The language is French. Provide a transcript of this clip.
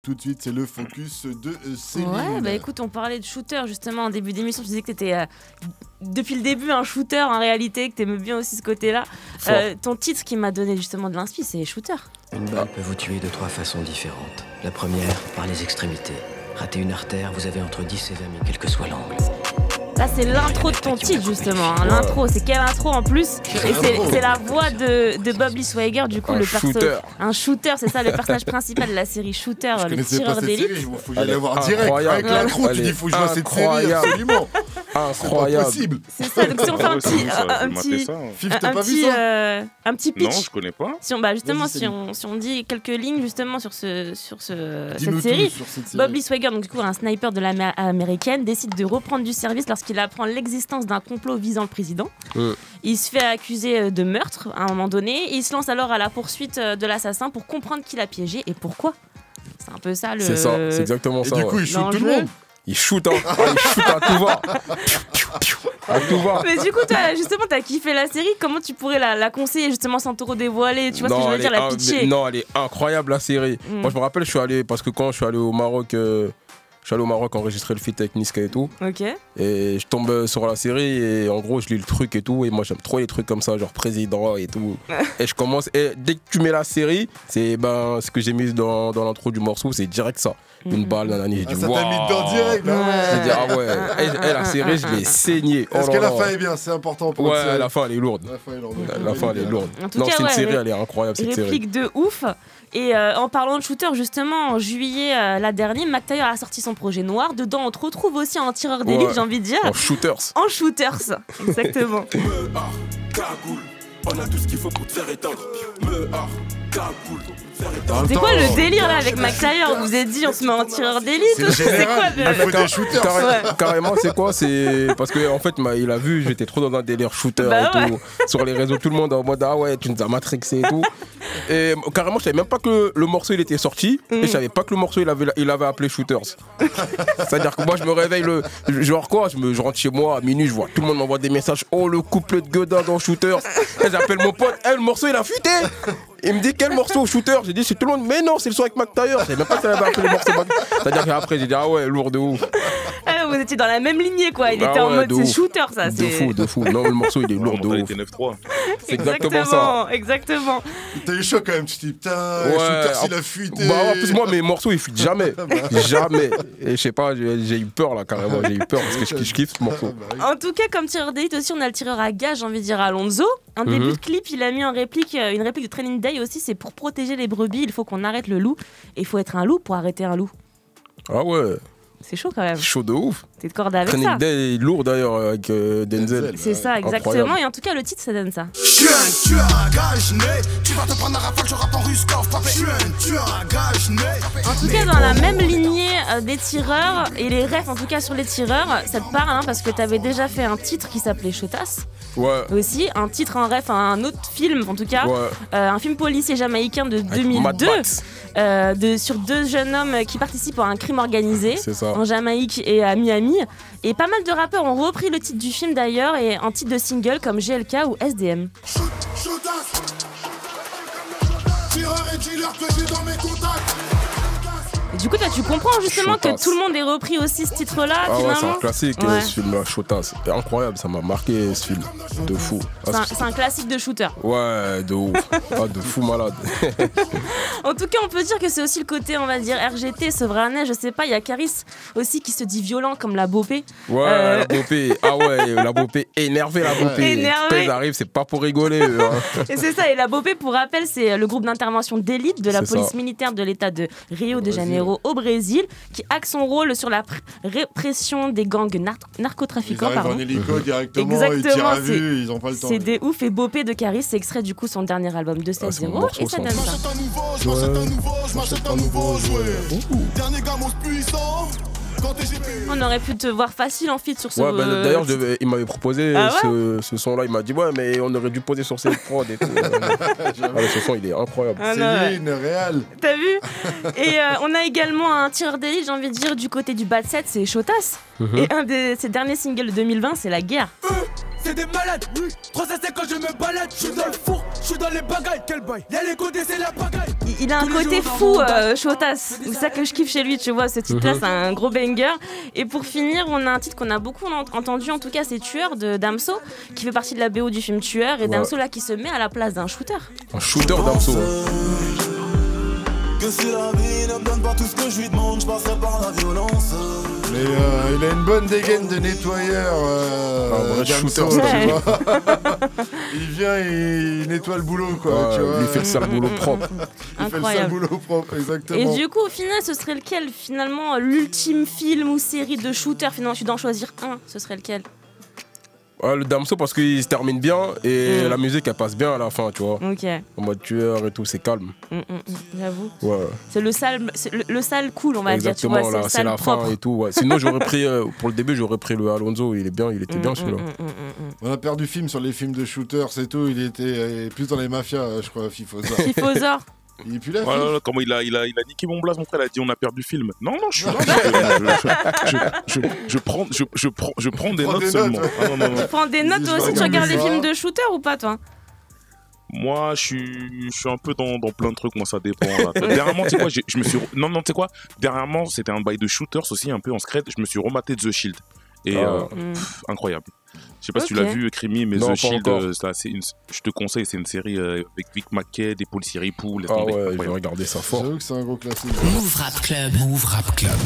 tout de suite, c'est le focus de Céline. Ouais, bah écoute, on parlait de shooter justement en début d'émission. Tu disais que t'étais depuis le début un shooter en réalité, que t'aimais bien aussi ce côté-là. Ton titre qui m'a donné justement de l'inspi, c'est Shooter. Une balle peut vous tuer de 3 façons différentes. La première, par les extrémités. Rater une artère, vous avez entre 10 et 20 000, quel que soit l'angle. Là, c'est l'intro de ton titre, justement. Hein. L'intro, c'est quelle intro en plus? Et c'est la voix de Bob Lee Swagger, du coup, un shooter, c'est ça, le personnage principal de la série Shooter, le tireur d'élite. Il faut y aller voir direct. Avec l'intro, tu dis, il faut que je vois cette série, absolument. Incroyable. C'est possible. C'est ça, donc si on fait un petit pitch. Non, je connais pas. Justement, si on dit quelques lignes, justement, sur cette série. Bob Lee Swagger, donc du coup, un sniper de l'armée américaine, décide de reprendre du service lorsqu'il apprend l'existence d'un complot visant le président. Il se fait accuser de meurtre à un moment donné. Il se lance alors à la poursuite de l'assassin pour comprendre qui l'a piégé et pourquoi. C'est un peu ça le... C'est ça, c'est exactement ça. Et du coup, il shoot tout le monde. Il shoot, hein. Il shoot à tout va. À tout va. Mais du coup, justement, t'as kiffé la série. Comment tu pourrais la conseiller justement sans trop dévoiler? Tu vois ce que je veux dire, la pitcher? Non, elle est incroyable la série. Moi, je me rappelle, je suis allé, parce que quand je suis allé au Maroc... Je suis allé au Maroc enregistrer le feat avec Niska et tout. Ok. Et je tombe sur la série et en gros je lis le truc et tout. Et moi j'aime trop les trucs comme ça, genre président et tout. Et je commence. Et dès que tu mets la série, c'est ce que j'ai mis dans l'intro du morceau, c'est direct ça. Une balle, nanani. J'ai dit ça t'a mis dedans direct. J'ai dit ah ouais. Et la série, je l'ai saignée. Est-ce que la fin est bien? C'est important pour Ouais, la fin elle est lourde. La fin elle est lourde. Non, c'est une série, elle est incroyable cette série. Réplique de ouf. Et en parlant de shooter, justement, en juillet la dernière, Mac Taylor a sorti son projet Noir. Dedans, on te retrouve aussi en tireur d'élite, j'ai envie de dire. En shooters. En shooters, exactement. On a tout ce qu'il faut pour te faire éteindre. C'est quoi le délire là avec Mac Taylor? Vous vous êtes dit on se met en tireur d'élite? C'est quoi des shooters? Carrément, c'est quoi? C'est parce que en fait, il a vu, j'étais trop dans un délire shooter et tout. Sur les réseaux, tout le monde en mode ah ouais, tu nous as matrixé et tout. Et carrément, je savais même pas que le morceau il était sorti et je savais pas que le morceau il avait appelé Shooters. C'est-à-dire que moi, je me réveille genre quoi? Je rentre chez moi à minuit, je vois tout le monde m'envoie des messages. Oh, le couple de Godin dans Shooters. Et j'appelle mon pote, le morceau il a fuité. Il me dit quel morceau Shooter? J'ai dit c'est tout le monde, mais non, c'est le son avec Mac Taylor. Je savais même pas qu'il avait appelé le morceau. C'est-à-dire qu'après j'ai dit ah ouais, lourd de ouf. Vous étiez dans la même lignée quoi, il était en mode c'est Shooter ça. De fou. Non, le morceau il est lourd de ouf. 9-3. C'est exactement ça. Exactement. T'as eu chaud quand même, tu te dis putain, Shooter il a fuité. En plus moi mes morceaux ils fuitent jamais. Jamais. Et je sais pas, j'ai eu peur là carrément, j'ai eu peur parce que je kiffe ce morceau. En tout cas comme tireur d'élite aussi on a le tireur à gage, j'ai envie de dire Alonso. En début de clip il a mis une réplique de Training Day aussi, c'est pour protéger les brebis, il faut qu'on arrête le loup. Et il faut être un loup pour arrêter un loup. Ah ouais. C'est chaud quand même. Chaud de ouf. T'es de corde avec Training ça. Day est lourd d'ailleurs avec Denzel. C'est ça, exactement. Incroyable. Et en tout cas, le titre, ça donne ça. Tu as un gage né. Tu vas te prendre un rafale, je rappe en russe, corps, papé. Tu as un gage né. En tout cas, dans la même lignée des tireurs, et les refs en tout cas sur les tireurs, ça te parle parce que t'avais déjà fait un titre qui s'appelait Chotas. Ouais. Aussi, un titre en ref à un autre film en tout cas. Ouais. Un film policier jamaïcain de 2002. Sur deux jeunes hommes qui participent à un crime organisé en Jamaïque et à Miami. Et pas mal de rappeurs ont repris le titre du film d'ailleurs et en titre de single comme GLK ou SDM. Et du coup, toi, tu comprends justement que tout le monde ait repris aussi ce titre-là. Ah finalement. ouais, c'est un classique ce film-là, Chotas. C'est incroyable, ça m'a marqué ce film. De fou. C'est un classique de shooter. Ouais, de ouf. De fou malade. En tout cas, on peut dire que c'est aussi le côté, on va dire, RGT, Sevranais, je sais pas. Il y a Caris aussi qui se dit violent comme la Bopé. Ouais, la Bopé. Ah ouais, la Bopé. Énervé, la Bopé. Énervé. Quand ils arrivent, c'est pas pour rigoler. Et c'est ça. Et la Bopé, pour rappel, c'est le groupe d'intervention d'élite de la police militaire de l'État de Rio de Janeiro au Brésil, qui axe son rôle sur la répression des gangs narcotrafiquants. Ils arrivent en hélico directement, ils tirent à vue, ils ont pas le temps. C'est des ouf. Et Bopé de Caris, c'est extrait du coup son dernier album 270 et ça donne ça. Je m'achète un nouveau jouet. Dernier gamin puissant. On aurait pu te voir facile en feat sur ce... Ouais, d'ailleurs, il m'avait proposé ce son-là. Il m'a dit, ouais, mais on aurait dû poser sur cette prod et tout. Ce son, il est incroyable. Céline, réel. T'as vu? Et on a également un tireur d'élite, j'ai envie de dire, du côté du bad set, c'est Chotas. Et un de ses derniers singles de 2020, c'est La Guerre. c'est des malades. 305 quand je me balade, je suis dans le four, je suis dans les bagailles. Quel bail? Y'a les côtés, c'est la bagaille. Il a un côté fou, Shotas. C'est ça que je kiffe chez lui, tu vois. Ce titre-là, c'est un gros banger. Et pour finir, on a un titre qu'on a beaucoup entendu, en tout cas, c'est Tueur de Damso, qui fait partie de la BO du film Tueur. Et Damso, là, qui se met à la place d'un shooter. Un shooter Damso. Que si la vie ne me donne pas tout ce que je lui demande, je passerai par la violence. Mais il a une bonne dégaine de nettoyeur. Un vrai shooter, tu vois. Il vient et il nettoie le boulot, quoi. Tu vois. Il fait le sale boulot propre. Il fait le sale boulot propre, exactement. Et du coup, au final, ce serait lequel, finalement, l'ultime film ou série de shooter? Finalement, tu dois en choisir un, ce serait lequel? Le Damso parce qu'il se termine bien et la musique elle passe bien à la fin, tu vois. Ok. En mode tueur et tout, c'est calme. J'avoue. Ouais. C'est le sale cool, on va dire. Exactement, là, c'est la propre. fin et tout. Ouais. Sinon, j'aurais pris, pour le début, j'aurais pris le Alonso. Il était bien celui-là. On a perdu film sur les films de shooters, c'est tout. Il était plus dans les mafias, je crois, Fifozor. Fifozor. Il est plus là. Voilà, comment il a niqué mon blaze, mon frère. Il a dit on a perdu le film. Non, je suis là. Je prends des notes seulement. Tu prends des notes toi aussi. Tu regardes les films de shooter ou pas, toi? Moi, je suis un peu dans plein de trucs. Moi, ça dépend. Là. Dernièrement, tu sais quoi, je me suis. Non, tu sais quoi. Dernièrement, c'était un bail de shooters aussi, un peu en secret. Je me suis rematé The Shield. Et incroyable. Je sais pas si tu l'as vu, Crimi, mais non, The Shield, je te conseille, c'est une série avec Vic Mackey, des policiers ripoux. Ouais, je vais regarder ça fort. J'avoue que c'est un gros classique. Move Rap Club.